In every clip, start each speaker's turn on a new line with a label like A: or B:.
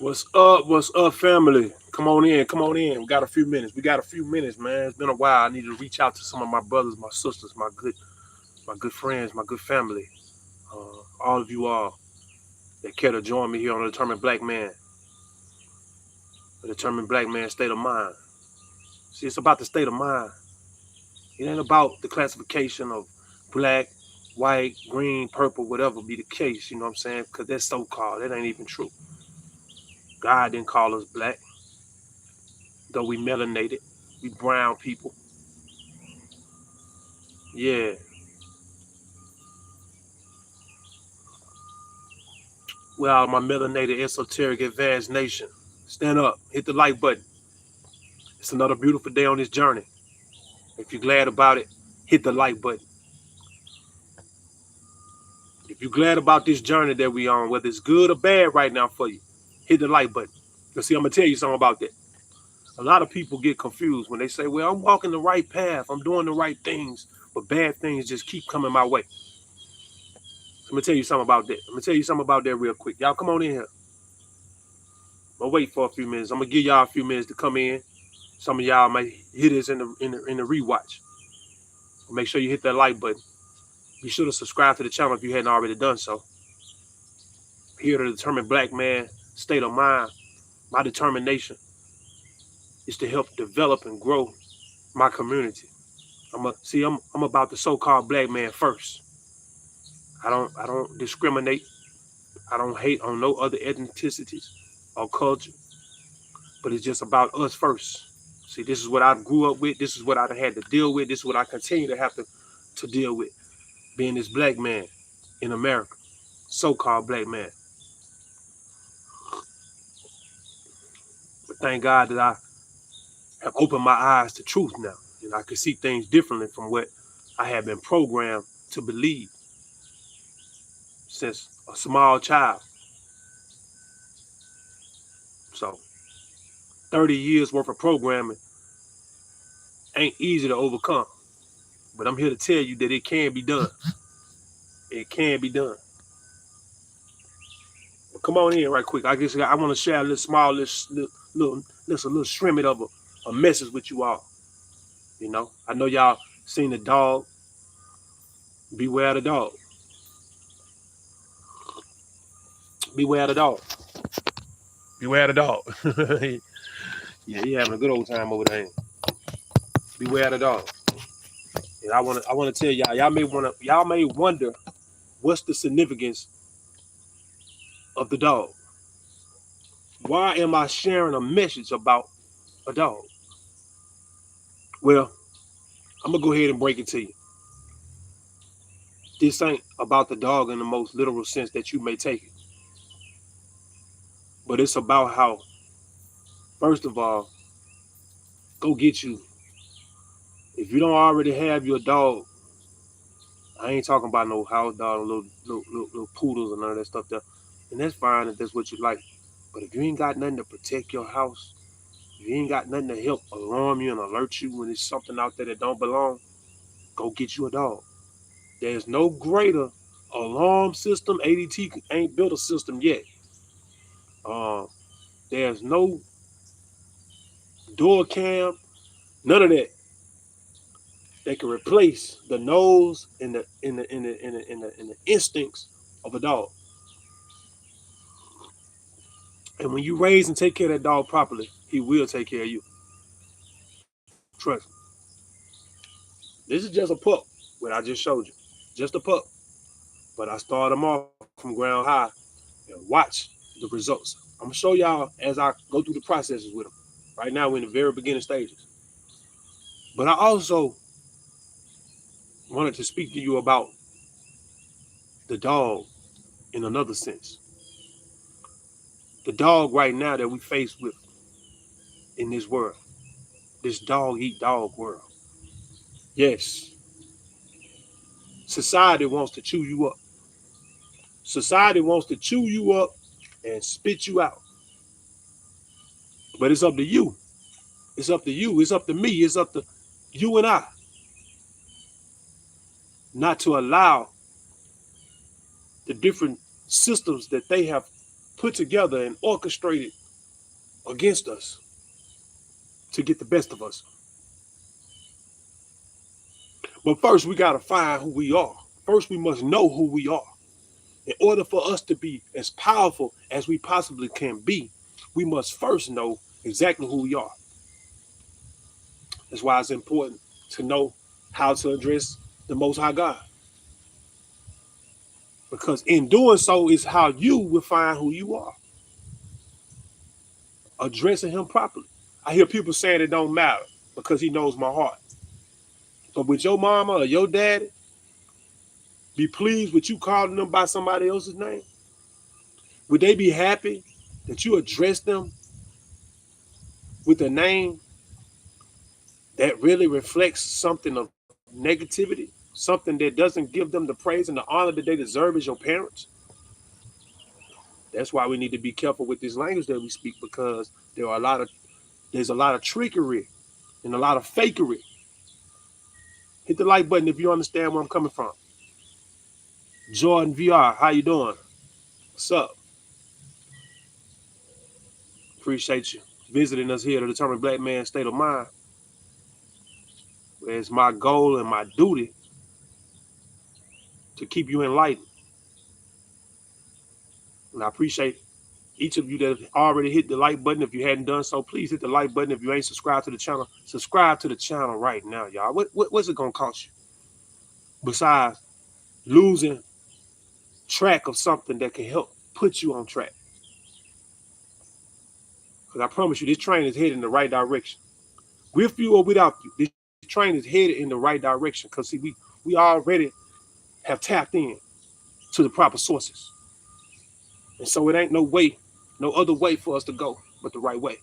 A: What's up? What's up, family? Come on in. Come on in. We got a few minutes. We got a few minutes, man. It's been a while. I need to reach out to some of my brothers, my sisters, my good friends, my good family. All of you all that care to join me here on the Determined Black Man State of Mind. See, it's about the state of mind. It ain't about the classification of black, white, green, purple, whatever be the case. You know what I'm saying? Because that's so called. That ain't even true. God didn't call us black, though we melanated. We brown people. Yeah. Well, my melanated, esoteric, advanced nation. Stand up, hit the like button. It's another beautiful day on this journey. If you're glad about it, hit the like button. If you're glad about this journey that we on, whether it's good or bad right now for you, hit the like button. Because see, I'm gonna tell you something about that. A lot of people get confused when they say, well, I'm walking the right path, I'm doing the right things, but bad things just keep coming my way. I'm gonna tell you something about that. I'm gonna tell you something about that real quick. Y'all come on in here. I'm gonna wait for a few minutes. I'm gonna give y'all a few minutes to come in. Some of y'all might hit this in the rewatch. Make sure you hit that like button. Be sure to subscribe to the channel if you hadn't already done so. Here to determine black man state of mind. My determination is to help develop and grow my community. I'm about the so-called black man first. I don't discriminate. I don't hate on no other ethnicities or culture, but it's just about us first. See, this is what I grew up with. This is what I had to deal with. This is what I continue to have to deal with. Being this black man in America, so-called black man. But thank God that I have opened my eyes to truth now, and I can see things differently from what I have been programmed to believe since a small child. So 30 years worth of programming ain't easy to overcome. But I'm here to tell you that it can be done. It can be done. Well, come on in right quick. I want to share a little small, little shrimmage of a message with you all. You know, I know y'all seen the dog. Beware the dog. Beware the dog. Beware the dog. Yeah, he having a good old time over there. Beware the dog. And I wanna tell y'all may wonder what's the significance of the dog. Why am I sharing a message about a dog? Well, I'm gonna go ahead and break it to you. This ain't about the dog in the most literal sense that you may take it. But it's about how, first of all, go get you. If you don't already have your dog, I ain't talking about no house dog, little poodles and none of that stuff there. And that's fine if that's what you like. But if you ain't got nothing to protect your house, if you ain't got nothing to help alarm you and alert you when there's something out there that don't belong, go get you a dog. There's no greater alarm system. ADT ain't built a system yet. Uh, there's no door cam, none of that that can replace the nose and the instincts of a dog. And when you raise and take care of that dog properly, he will take care of you. Trust me. This is just a pup, what I just showed you. Just a pup. But I started him off from ground high and watch the results. I'm gonna show y'all as I go through the processes with him. Right now, we're in the very beginning stages. But I also wanted to speak to you about the dog in another sense. The dog right now that we face with in this world, this dog eat dog world. Yes, society wants to chew you up. Society wants to chew you up and spit you out. But it's up to you. It's up to you. It's up to me. It's up to you and I not to allow the different systems that they have put together and orchestrated against us to get the best of us. But first, we got to find who we are. First, we must know who we are. In order for us to be as powerful as we possibly can be, we must first know exactly who we are. That's why it's important to know how to address the Most High God. Because in doing so is how you will find who you are. Addressing him properly. I hear people saying it don't matter because he knows my heart. But with your mama or your daddy, be pleased with you calling them by somebody else's name? Would they be happy that you address them with a name that really reflects something of negativity, something that doesn't give them the praise and the honor that they deserve as your parents? That's why we need to be careful with this language that we speak, because there's a lot of trickery and a lot of fakery. Hit the like button if you understand where I'm coming from. Jordan VR, how you doing? What's up? Appreciate you visiting us here to Determined Black Man's State of Mind. It's my goal and my duty to keep you enlightened. And I appreciate each of you that have already hit the like button. If you hadn't done so, please hit the like button. If you ain't subscribed to the channel, subscribe to the channel right now, y'all. What's it going to cost you? Besides losing track of something that can help put you on track. Because I promise you, this train is headed in the right direction. With you or without you, this train is headed in the right direction. Because see, we already have tapped in to the proper sources. And so it ain't no other way for us to go but the right way.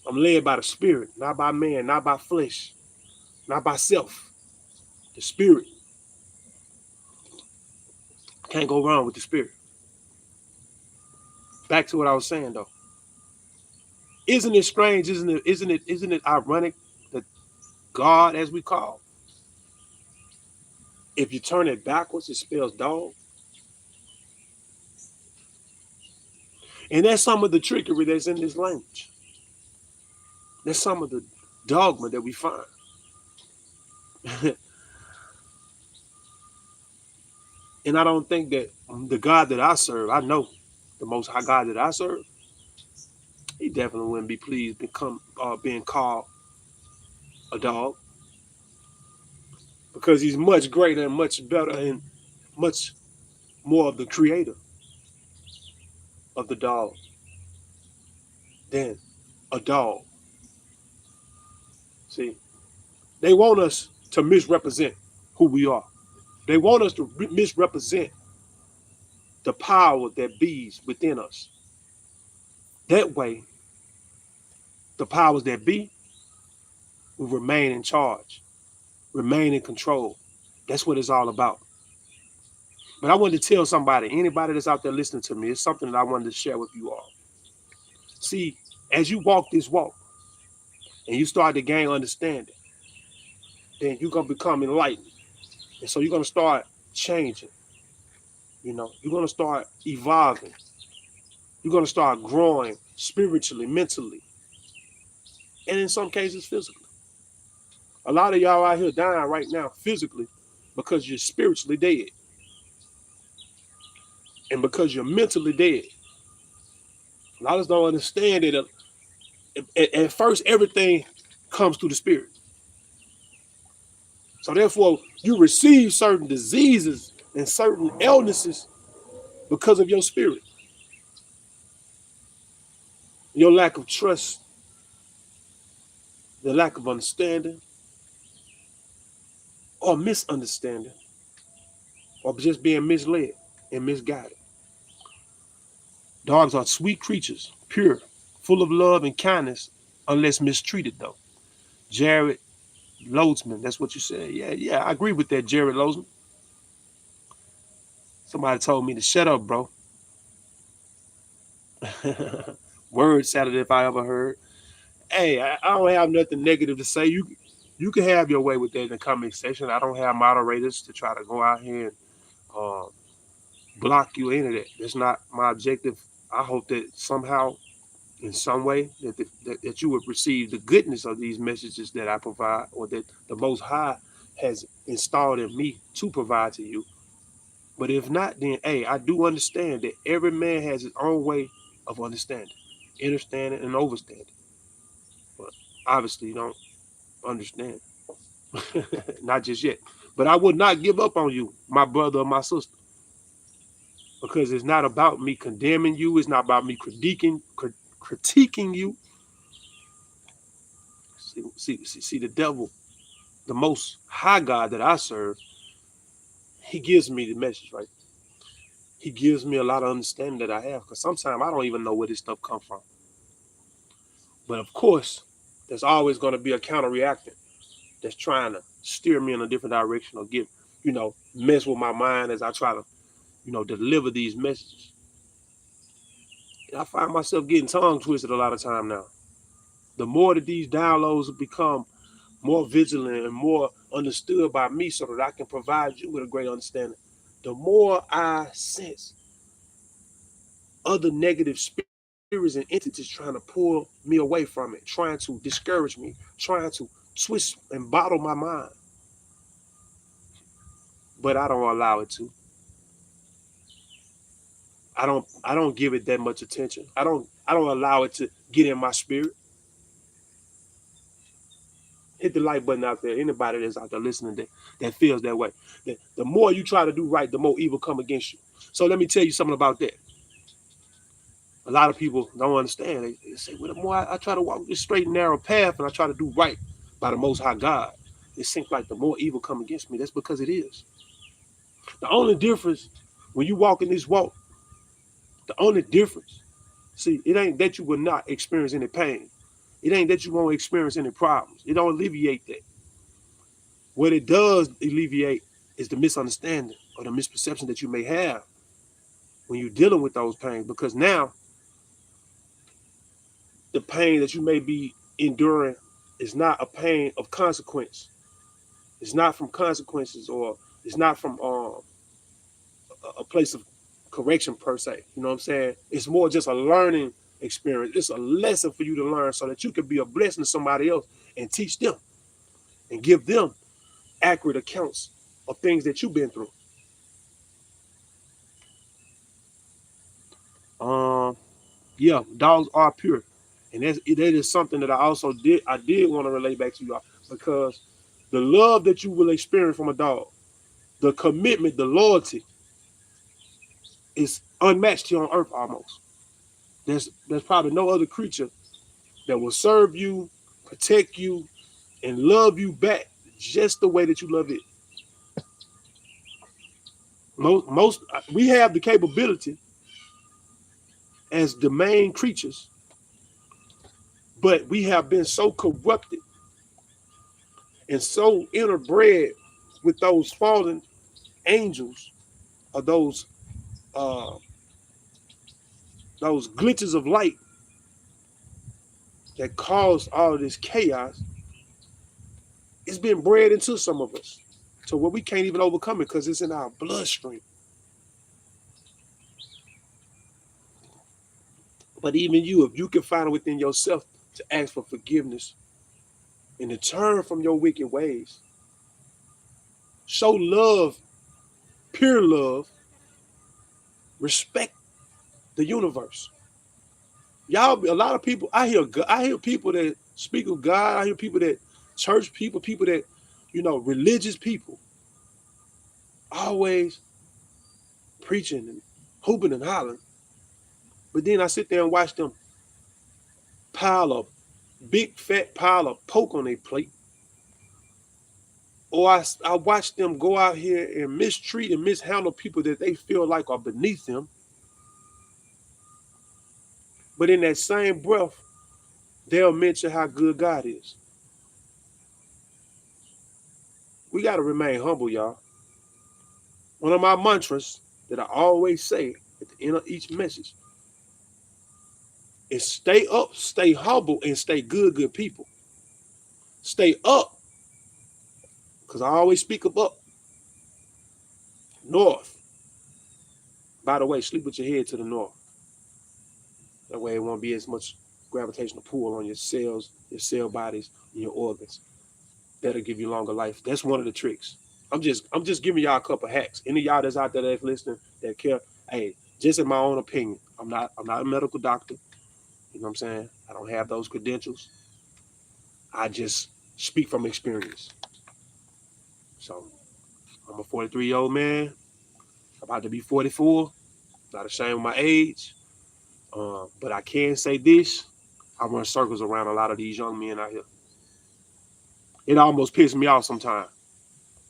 A: I'm led by the Spirit, not by man, not by flesh, not by self. The Spirit. Can't go wrong with the Spirit. Back to what I was saying though. Isn't it strange? Isn't it ironic that God, as we call, if you turn it backwards, it spells dog? And that's some of the trickery that's in this language. That's some of the dogma that we find. And I don't think that the God that I serve, I know the Most High God that I serve, he definitely wouldn't be pleased being called a dog, because he's much greater and much better and much more of the creator of the dog than a dog. See, they want us to misrepresent who we are. They want us to misrepresent the power that bees within us. That way, the powers that be will remain in charge, remain in control. That's what it's all about. But I wanted to tell somebody, anybody that's out there listening to me, it's something that I wanted to share with you all. See, as you walk this walk and you start to gain understanding, then you're going to become enlightened. And so you're going to start changing. You're going to start evolving. You're going to start growing spiritually, mentally, and in some cases physically. A lot of y'all out here dying right now physically because you're spiritually dead. And because you're mentally dead. A lot of us don't understand that at first everything comes through the spirit. So therefore, you receive certain diseases and certain illnesses because of your spirit. Your lack of trust, the lack of understanding, or misunderstanding, or just being misled and misguided. Dogs are sweet creatures, pure, full of love and kindness, unless mistreated, though. Jared Loadsman, that's what you said. Yeah, I agree with that, Jared Loadsman. Somebody told me to shut up, bro. Word Saturday, if I ever heard. Hey, I don't have nothing negative to say. You can have your way with that in the comment section. I don't have moderators to try to go out here and block you into that. That's not my objective. I hope that somehow, in some way, that you would receive the goodness of these messages that I provide, or that the Most High has installed in me to provide to you. But if not, then hey, I do understand that every man has his own way of understanding, understanding and overstanding. But obviously, you don't understand, not just yet. But I would not give up on you, my brother or my sister, because it's not about me condemning you. It's not about me critiquing you. See, the devil, the Most High God that I serve, he gives me the message, right? He gives me a lot of understanding that I have, because sometimes I don't even know where this stuff comes from. But of course, there's always going to be a counter reactant that's trying to steer me in a different direction or mess with my mind as I try to, deliver these messages. And I find myself getting tongue twisted a lot of time now. The more that these downloads become more vigilant and more understood by me so that I can provide you with a great understanding, the more I sense other negative spirits and entities trying to pull me away from it, trying to discourage me, trying to twist and bottle my mind. But I don't allow it to. I don't give it that much attention. I don't allow it to get in my spirit. Hit the like button out there. Anybody that's out there listening that feels that way. The more you try to do right, the more evil come against you. So let me tell you something about that. A lot of people don't understand. They say, well, the more I try to walk this straight and narrow path and I try to do right by the Most High God, it seems like the more evil come against me. That's because it is. The only difference when you walk in this walk, the only difference, see, it ain't that you will not experience any pain. It ain't that you won't experience any problems. It don't alleviate that. What it does alleviate is the misunderstanding or the misperception that you may have when you're dealing with those pains. Because now, the pain that you may be enduring is not a pain of consequence. It's not from consequences, or it's not from a place of correction per se. You know what I'm saying? It's more just a learning experience. It's a lesson for you to learn so that you can be a blessing to somebody else and teach them and give them accurate accounts of things that you've been through. Yeah, dogs are pure. And that is something that I did want to relate back to y'all, because the love that you will experience from a dog, the commitment, the loyalty is unmatched here on earth almost. There's probably no other creature that will serve you, protect you, and love you back just the way that you love it. Most we have the capability as the main creatures, but we have been so corrupted and so interbred with those fallen angels, or uh, those glitches of light that caused all of this chaos. It's been bred into some of us, to where we can't even overcome it because it's in our bloodstream. But even you, if you can find it within yourself to ask for forgiveness and to turn from your wicked ways, show love, pure love, respect the universe. Y'all, a lot of people, I hear people that speak of God. I hear people that church people that, religious people, always preaching and hooping and hollering. But then I sit there and watch them big fat pile of poke on their plate. Or I watch them go out here and mistreat and mishandle people that they feel like are beneath them. But in that same breath, they'll mention how good God is. We got to remain humble, y'all. One of my mantras that I always say at the end of each message is stay up, stay humble, and stay good people. Stay up, because I always speak of up, north, By the way, sleep with your head to the north. That way it won't be as much gravitational pull on your cells, your cell bodies, and your organs. That'll give you longer life. That's one of the tricks. I'm just giving y'all a couple hacks. Any of y'all that's out there that's listening that care, hey, just in my own opinion, I'm not a medical doctor. You know what I'm saying? I don't have those credentials. I just speak from experience. So I'm a 43-year-old man, about to be 44. Not ashamed of my age. But I can say this. I run circles around a lot of these young men out here. It almost pisses me off sometimes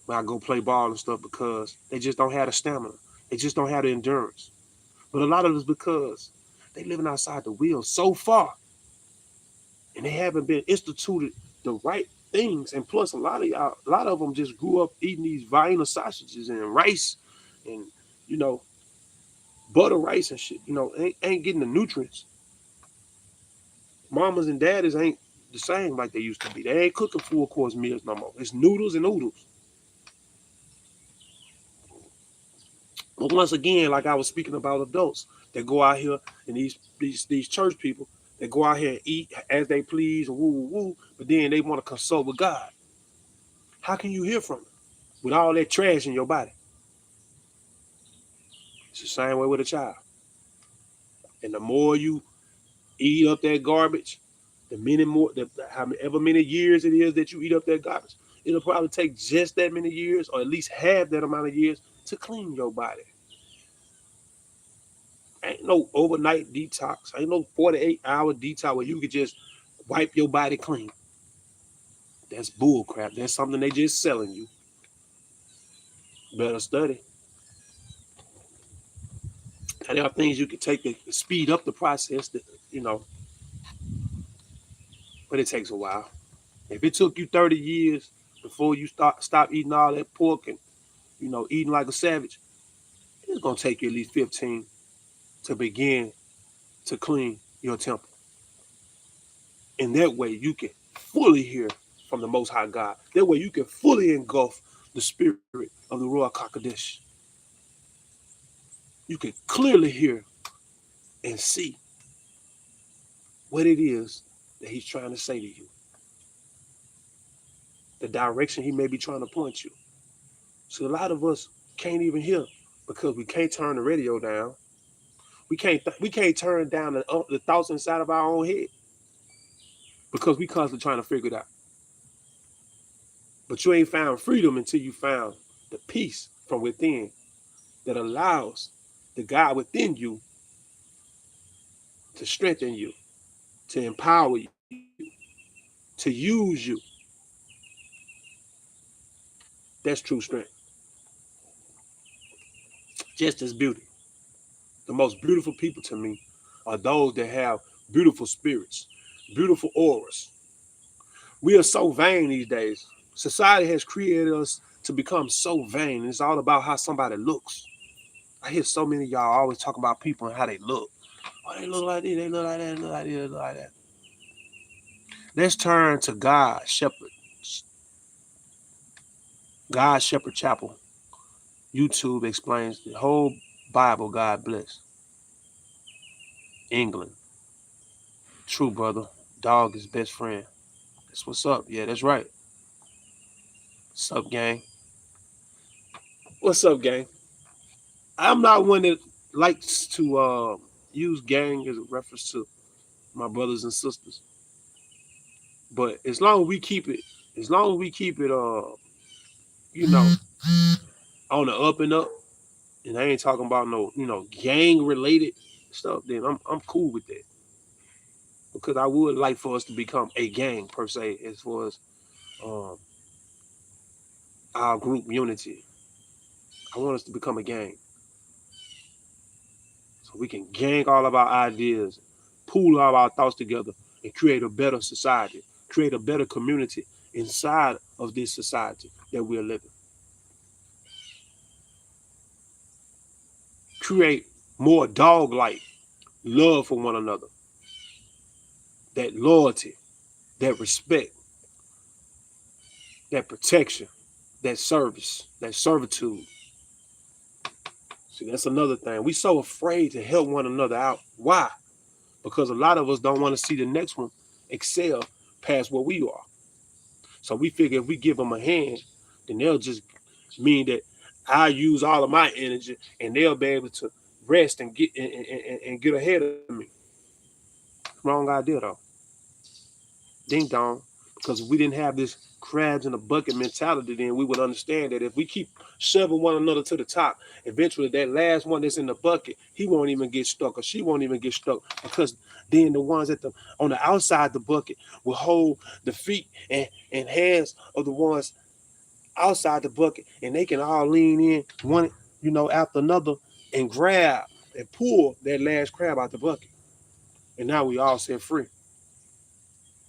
A: when I go play ball and stuff because they just don't have the stamina. They just don't have the endurance. But a lot of it's because they living outside the wheel so far and they haven't been instituted the right things. And plus a lot of them just grew up eating these Vienna sausages and rice and, you know, butter rice and shit, ain't getting the nutrients. Mamas and daddies ain't the same like they used to be. They ain't cooking full course meals no more. It's noodles and noodles. But once again, like I was speaking about adults that go out here and these church people that go out here and eat as they please and woo woo woo, but then they want to consult with God. How can you hear from him with all that trash in your body? It's the same way with a child. And the more you eat up that garbage, however many years it is that you eat up that garbage, it'll probably take just that many years or at least half that amount of years to clean your body. Ain't no overnight detox. Ain't no 48-hour detox where you could just wipe your body clean. That's bull crap. That's something they just selling you. Better study. And there are things you can take to speed up the process, but it takes a while. If it took you 30 years before you stop eating all that pork and, eating like a savage, it's going to take you at least 15 to begin to clean your temple. And that way you can fully hear from the Most High God. That way you can fully engulf the spirit of the Ruach HaKodesh. You can clearly hear and see what it is that he's trying to say to you. The direction he may be trying to point you. So a lot of us can't even hear because we can't turn the radio down. We can't turn down the thoughts inside of our own head because we constantly trying to figure it out. But you ain't found freedom until you found the peace from within that allows the God within you to strengthen you, to empower you, to use you. That's true strength. Just as beauty. The most beautiful people to me are those that have beautiful spirits, beautiful auras. We are so vain these days. Society has created us to become so vain. It's all about how somebody looks. I hear so many of y'all always talk about people and how they look. Oh, they look like this, they look like that, they look like this, they look like that. Let's turn to God Shepherd. God Shepherd Chapel. YouTube explains the whole Bible, God bless. England. True, brother. Dog is best friend. That's what's up. Yeah, that's right. What's up, gang? What's up, gang? I'm not one that likes to use gang as a reference to my brothers and sisters. But as long as we keep it, on the up and up, and I ain't talking about no, gang related stuff, then I'm cool with that. Because I would like for us to become a gang per se, as far as our group unity. I want us to become a gang. So we can gang all of our ideas, pool all our thoughts together, and create a better society, create a better community inside of this society that we're living. Create more dog-like love for one another. That loyalty, that respect, that protection, that service, that servitude. See, that's another thing. We so afraid to help one another out. Why? Because a lot of us don't want to see the next one excel past where we are. So we figure if we give them a hand, then they'll just mean that I use all of my energy and they'll be able to rest and get ahead of me. Wrong idea though. Ding dong. Because if we didn't have this crabs in a bucket mentality, then we would understand that if we keep shoving one another to the top, eventually that last one that's in the bucket, he won't even get stuck or she won't even get stuck, because then the ones on the outside the bucket will hold the feet and hands of the ones outside the bucket, and they can all lean in one, after another, and grab and pull that last crab out the bucket. And now we all set free.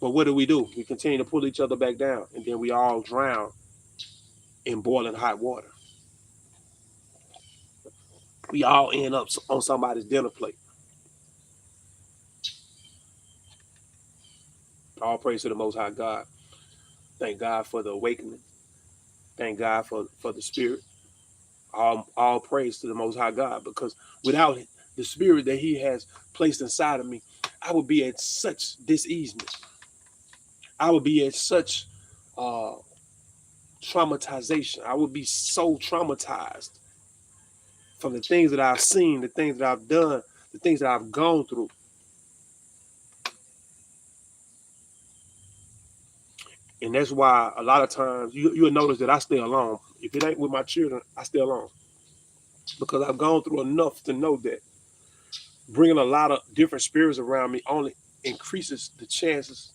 A: But what do? We continue to pull each other back down, and then we all drown in boiling hot water. We all end up on somebody's dinner plate. All praise to the Most High God. Thank God for the awakening. Thank God for the Spirit. All praise to the Most High God, because without the Spirit that He has placed inside of me, I would be at such diseasement. I would be at such traumatization. I would be so traumatized from the things that I've seen, the things that I've done, the things that I've gone through. And that's why a lot of times you'll notice that I stay alone. If it ain't with my children, I stay alone. Because I've gone through enough to know that bringing a lot of different spirits around me only increases the chances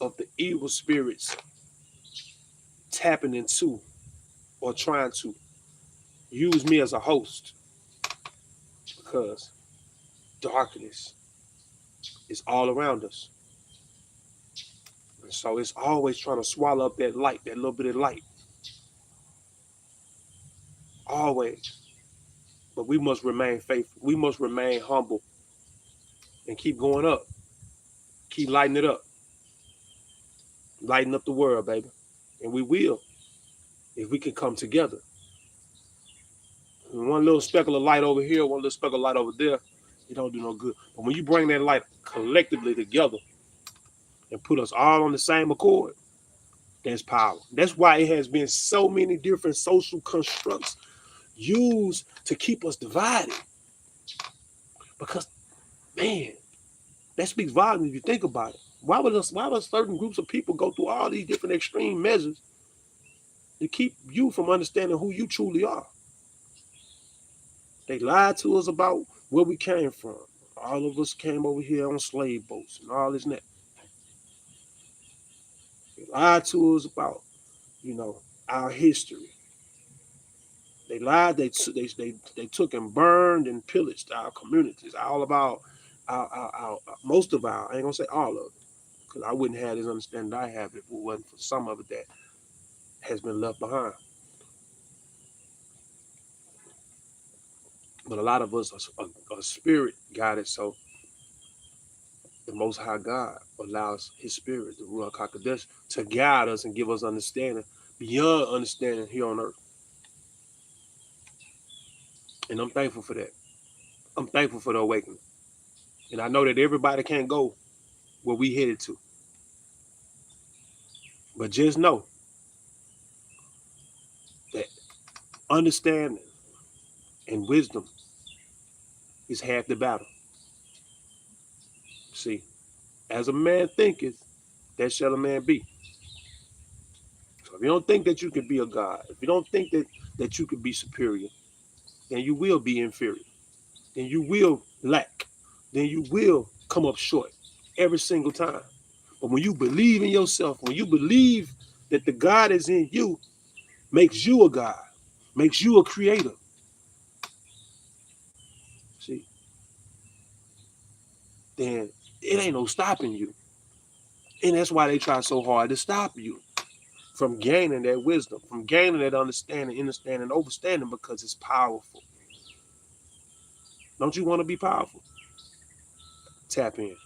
A: of the evil spirits tapping into or trying to use me as a host, because darkness is all around us. And so it's always trying to swallow up that light, that little bit of light. Always. But we must remain faithful. We must remain humble and keep going up. Keep lighting it up. Lighten up the world, baby. And we will, if we can come together. And one little speckle of light over here, one little speckle of light over there, it don't do no good. But when you bring that light collectively together and put us all on the same accord, that's power. That's why it has been so many different social constructs used to keep us divided. Because, man, that speaks volumes if you think about it. Why would certain groups of people go through all these different extreme measures to keep you from understanding who you truly are? They lied to us about where we came from. All of us came over here on slave boats and all this and that. They lied to us about, our history. They lied. They took and burned and pillaged our communities. All about our most of our. I ain't gonna say all of it, because I wouldn't have this understanding I have if it wasn't for some of it that has been left behind. But a lot of us are spirit guided, so the Most High God allows His Spirit, the Ruach HaKodesh, to guide us and give us understanding beyond understanding here on earth. And I'm thankful for that. I'm thankful for the awakening. And I know that everybody can't go where we headed to. But just know that understanding and wisdom is half the battle. See, as a man thinketh, that shall a man be. So if you don't think that you can be a God, if you don't think that you can be superior, then you will be inferior. Then you will lack. Then you will come up short every single time. But when you believe in yourself, when you believe that the God is in you, makes you a God, makes you a creator. See, then it ain't no stopping you. And that's why they try so hard to stop you from gaining that wisdom, from gaining that understanding, overstanding, because it's powerful. Don't you want to be powerful? Tap in.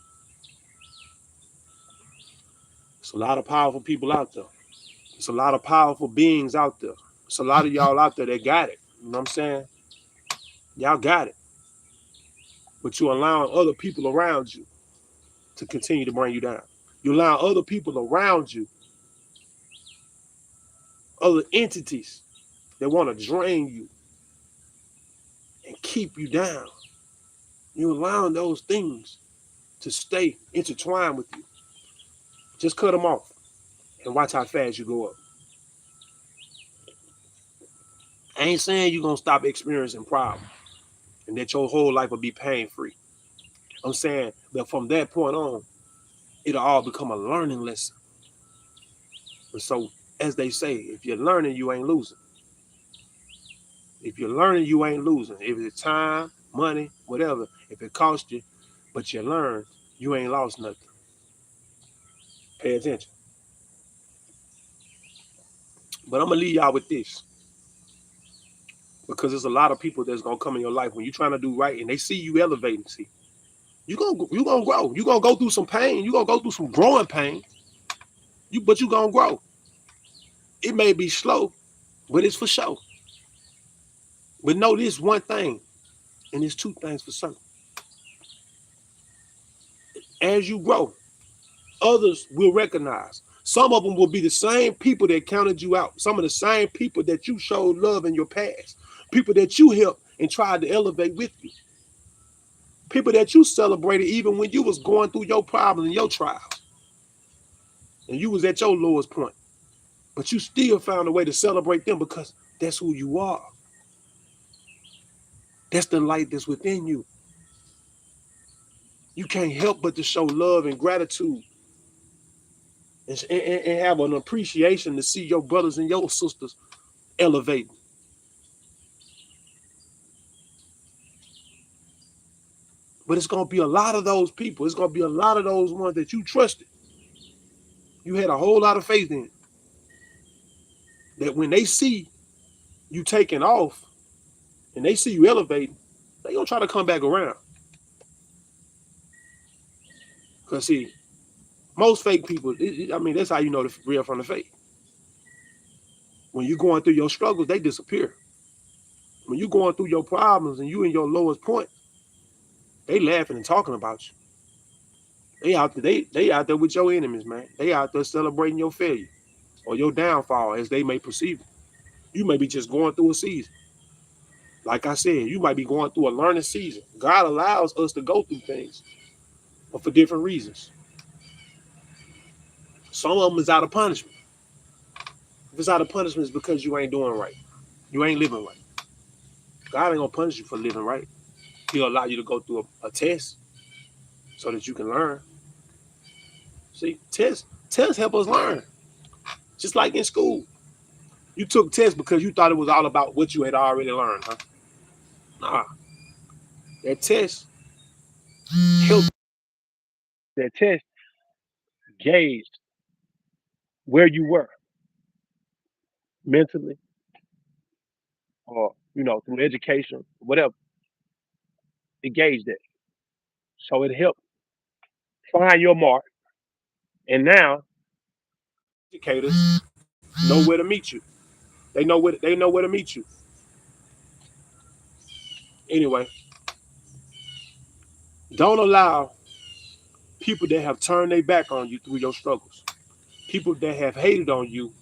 A: There's a lot of powerful people out there. There's a lot of powerful beings out there. There's a lot of y'all out there that got it. You know what I'm saying? Y'all got it. But you're allowing other people around you to continue to bring you down. You allow other people around you, other entities that want to drain you and keep you down. You're allowing those things to stay intertwined with you. Just cut them off and watch how fast you go up. I ain't saying you're going to stop experiencing problems and that your whole life will be pain-free. I'm saying that from that point on, it'll all become a learning lesson. And so, as they say, if you're learning, you ain't losing. If you're learning, you ain't losing. If it's time, money, whatever, if it costs you, but you learn, you ain't lost nothing. Pay attention. But I'm going to leave y'all with this. Because there's a lot of people that's going to come in your life when you're trying to do right and they see you elevating. See, you're gonna grow. You're going to go through some pain. You're going to go through some growing pain. But you're going to grow. It may be slow, but it's for sure. But know this one thing, and it's two things for certain. As you grow, others will recognize. Some of them will be the same people that counted you out. Some of the same people that you showed love in your past. People that you helped and tried to elevate with you. People that you celebrated even when you was going through your problems and your trials. And you was at your lowest point. But you still found a way to celebrate them because that's who you are. That's the light that's within you. You can't help but to show love and gratitude and have an appreciation to see your brothers and your sisters elevating. But it's going to be a lot of those people. It's going to be a lot of those ones that you trusted. You had a whole lot of faith in. That when they see you taking off and they see you elevating, they're going to try to come back around. Because see, most fake people, I mean, that's how you know the real from the fake. When you're going through your struggles, they disappear. When you're going through your problems and you in your lowest point, they laughing and talking about you. They out there with your enemies, man. They out there celebrating your failure or your downfall as they may perceive it. You may be just going through a season. Like I said, you might be going through a learning season. God allows us to go through things, but for different reasons. Some of them is out of punishment. If it's out of punishment, it's because you ain't doing right. You ain't living right. God ain't gonna punish you for living right. He'll allow you to go through a test so that you can learn. See, tests help us learn. Just like in school. You took tests because you thought it was all about what you had already learned, huh? Nah. That test helped. That test gauged where you were mentally or, through education, whatever. It gauged that. So it helped find your mark. And now educators know where to meet you. They know where to meet you. Anyway, don't allow people that have turned their back on you through your struggles, people that have hated on you,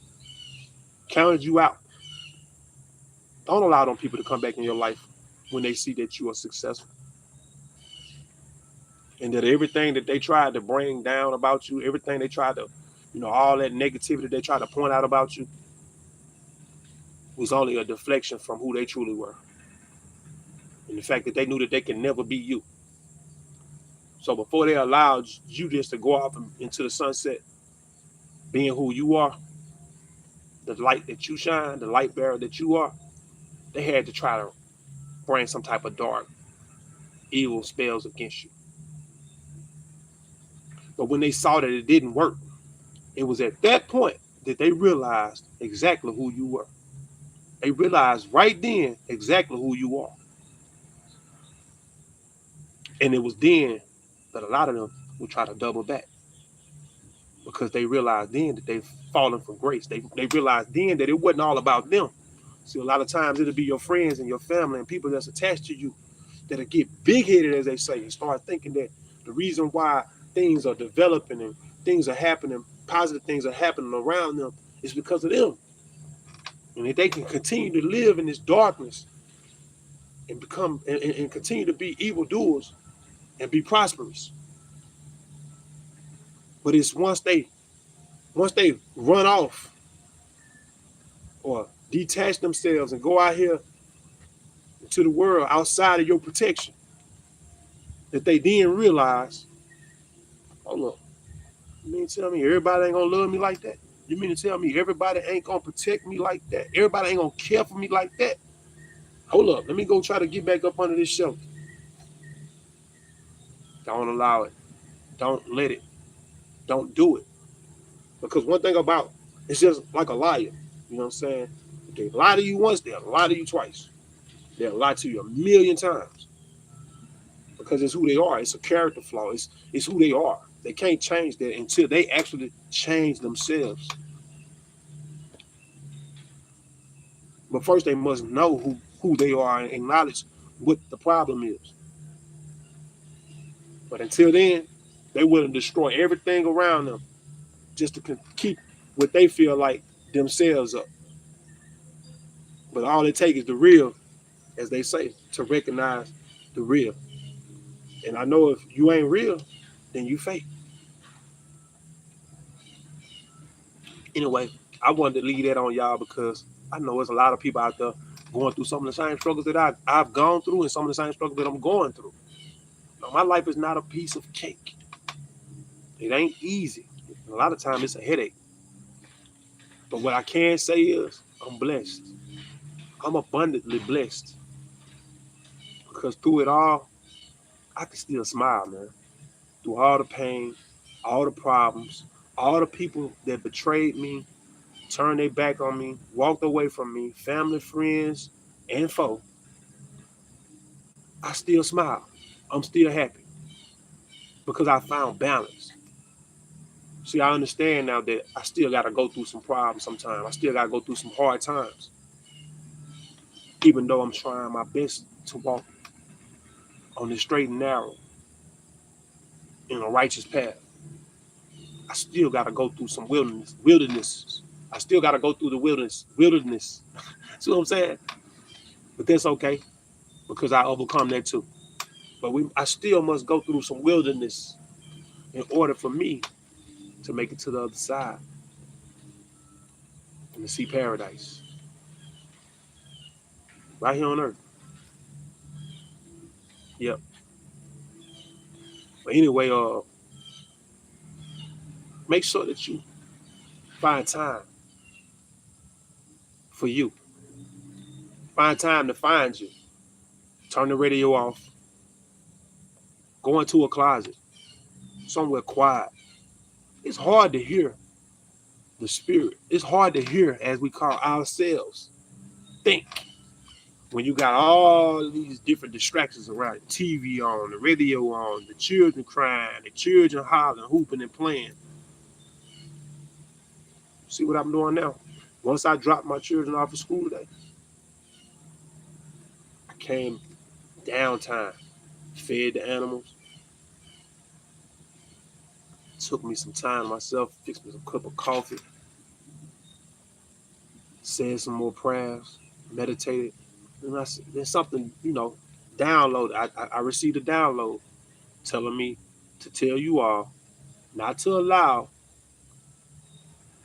A: counted you out. Don't allow them people to come back in your life when they see that you are successful. And that everything that they tried to bring down about you, everything they tried to, all that negativity they tried to point out about you was only a deflection from who they truly were. And the fact that they knew that they can never be you. So before they allowed you just to go off into the sunset, being who you are, the light that you shine, the light bearer that you are, they had to try to bring some type of dark, evil spells against you. But when they saw that it didn't work, it was at that point that they realized exactly who you were. They realized right then exactly who you are. And it was then that a lot of them would try to double back because they realized then that they've fallen from grace. They realized then that it wasn't all about them, See, a lot of times it'll be your friends and your family and people that's attached to you that'll get big-headed, as they say, and start thinking that the reason why things are developing and things are happening, positive things are happening around them, is because of them. And if they can continue to live in this darkness and become and continue to be evildoers and be prosperous. But it's once they run off or detach themselves and go out here to the world outside of your protection, that they then realize, oh look, you mean to tell me everybody ain't gonna love me like that? You mean to tell me everybody ain't gonna protect me like that? Everybody ain't gonna care for me like that? Hold up, let me go try to get back up under this shelter. Don't allow it. Don't let it. Don't do it. Because one thing about it's just like a liar. You know what I'm saying? If they lie to you once, they'll lie to you twice. They'll lie to you a million times. Because it's who they are. It's a character flaw. It's who they are. They can't change that until they actually change themselves. But first they must know who they are and acknowledge what the problem is. But until then, they will destroy everything around them just to keep what they feel like themselves up. But all it takes is the real, as they say, to recognize the real. And I know if you ain't real, then you fake. Anyway, I wanted to leave that on y'all because I know there's a lot of people out there going through some of the same struggles that I've gone through and some of the same struggles that I'm going through. Now, my life is not a piece of cake. It ain't easy. A lot of times it's a headache. But what I can say is I'm blessed. I'm abundantly blessed. Because through it all, I can still smile, man. Through all the pain, all the problems, all the people that betrayed me, turned their back on me, walked away from me, family, friends, and foe, I still smile. I'm still happy because I found balance. See, I understand now that I still got to go through some problems sometimes. I still got to go through some hard times. Even though I'm trying my best to walk on the straight and narrow in a righteous path, I still got to go through some wildernesses. I still got to go through the wilderness. See what I'm saying? But that's okay because I overcome that too. But I still must go through some wilderness in order for me to make it to the other side and to see paradise right here on earth. Yep. But anyway, make sure that you find time for you. Find time to find you. Turn the radio off. Go into a closet, somewhere quiet. It's hard to hear the spirit. It's hard to hear, as we call ourselves, think. When you got all these different distractions around, the TV on, the radio on, the children crying, the children hollering, hooping and playing. See what I'm doing now? Once I dropped my children off of school today, I came downtime, fed the animals, took me some time to myself, fixed me a cup of coffee, said some more prayers, meditated. And there's something, download. I received a download telling me to tell you all not to allow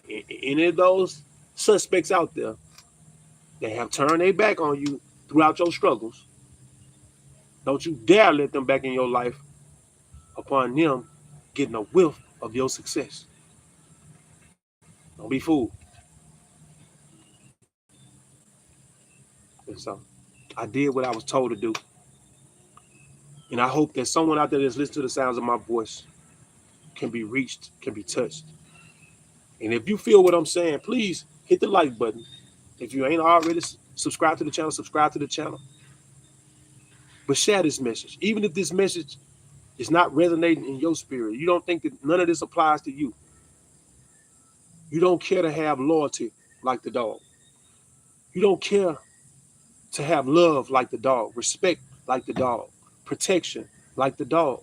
A: any of those suspects out there that have turned their back on you throughout your struggles. Don't you dare let them back in your life upon them getting a whiff of your success. Don't be fooled. And so I did what I was told to do. And I hope that someone out there that's listening to the sounds of my voice can be reached, can be touched. And if you feel what I'm saying, please hit the like button. If you ain't already subscribed to the channel, subscribe to the channel. But share this message. Even if this message is not resonating in your spirit, you don't think that none of this applies to you. You don't care to have loyalty like the dog. You don't care to have love like the dog, respect like the dog, protection like the dog.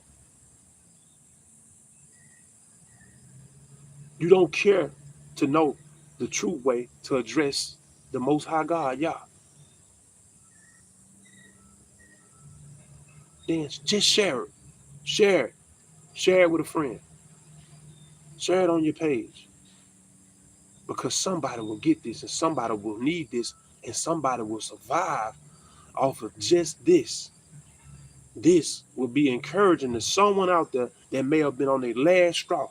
A: You don't care to know the true way to address the Most High God, Yah. Then just share it. Share it. Share it with a friend. Share it on your page. Because somebody will get this and somebody will need this and somebody will survive off of just this. This will be encouraging to someone out there that may have been on their last straw,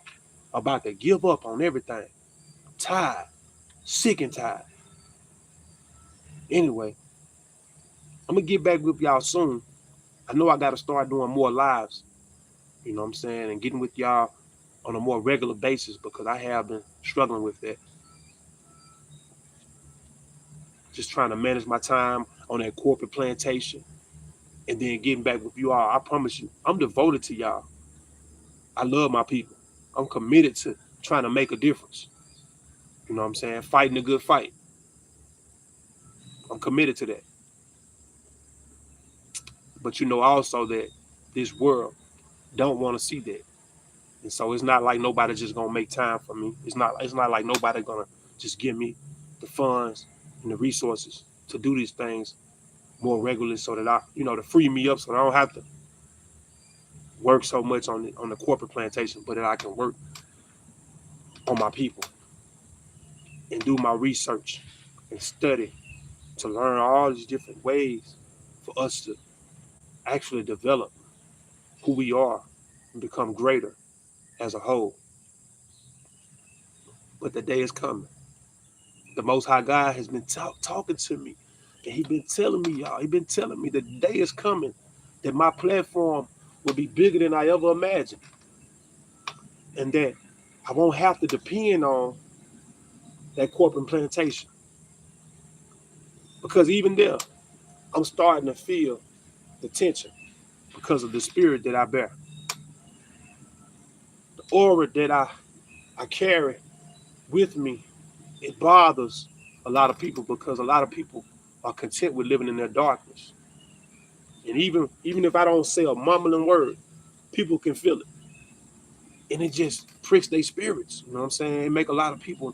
A: about to give up on everything. Tired. Sick and tired. Anyway, I'm going to get back with y'all soon. I know I got to start doing more lives, you know what I'm saying, and getting with y'all on a more regular basis because I have been struggling with that. Just trying to manage my time on that corporate plantation and then getting back with you all. I promise you, I'm devoted to y'all. I love my people. I'm committed to trying to make a difference. You know what I'm saying? Fighting a good fight. I'm committed to that. But you know also that this world don't want to see that. And so it's not like nobody just gonna make time for me. It's not like nobody gonna just give me the funds and the resources to do these things more regularly so that I, to free me up so I don't have to work so much on the corporate plantation, but that I can work on my people and do my research and study to learn all these different ways for us to actually develop who we are and become greater as a whole. But the day is coming. The Most High God has been talking to me, and He's been telling me, y'all, He's been telling me the day is coming that my platform will be bigger than I ever imagined, and that I won't have to depend on that corporate plantation. Because even there, I'm starting to feel the tension because of the spirit that I bear. The aura that I carry with me, it bothers a lot of people because a lot of people are content with living in their darkness. And even if I don't say a mumbling word, people can feel it. And it just pricks their spirits. You know what I'm saying? It make a lot of people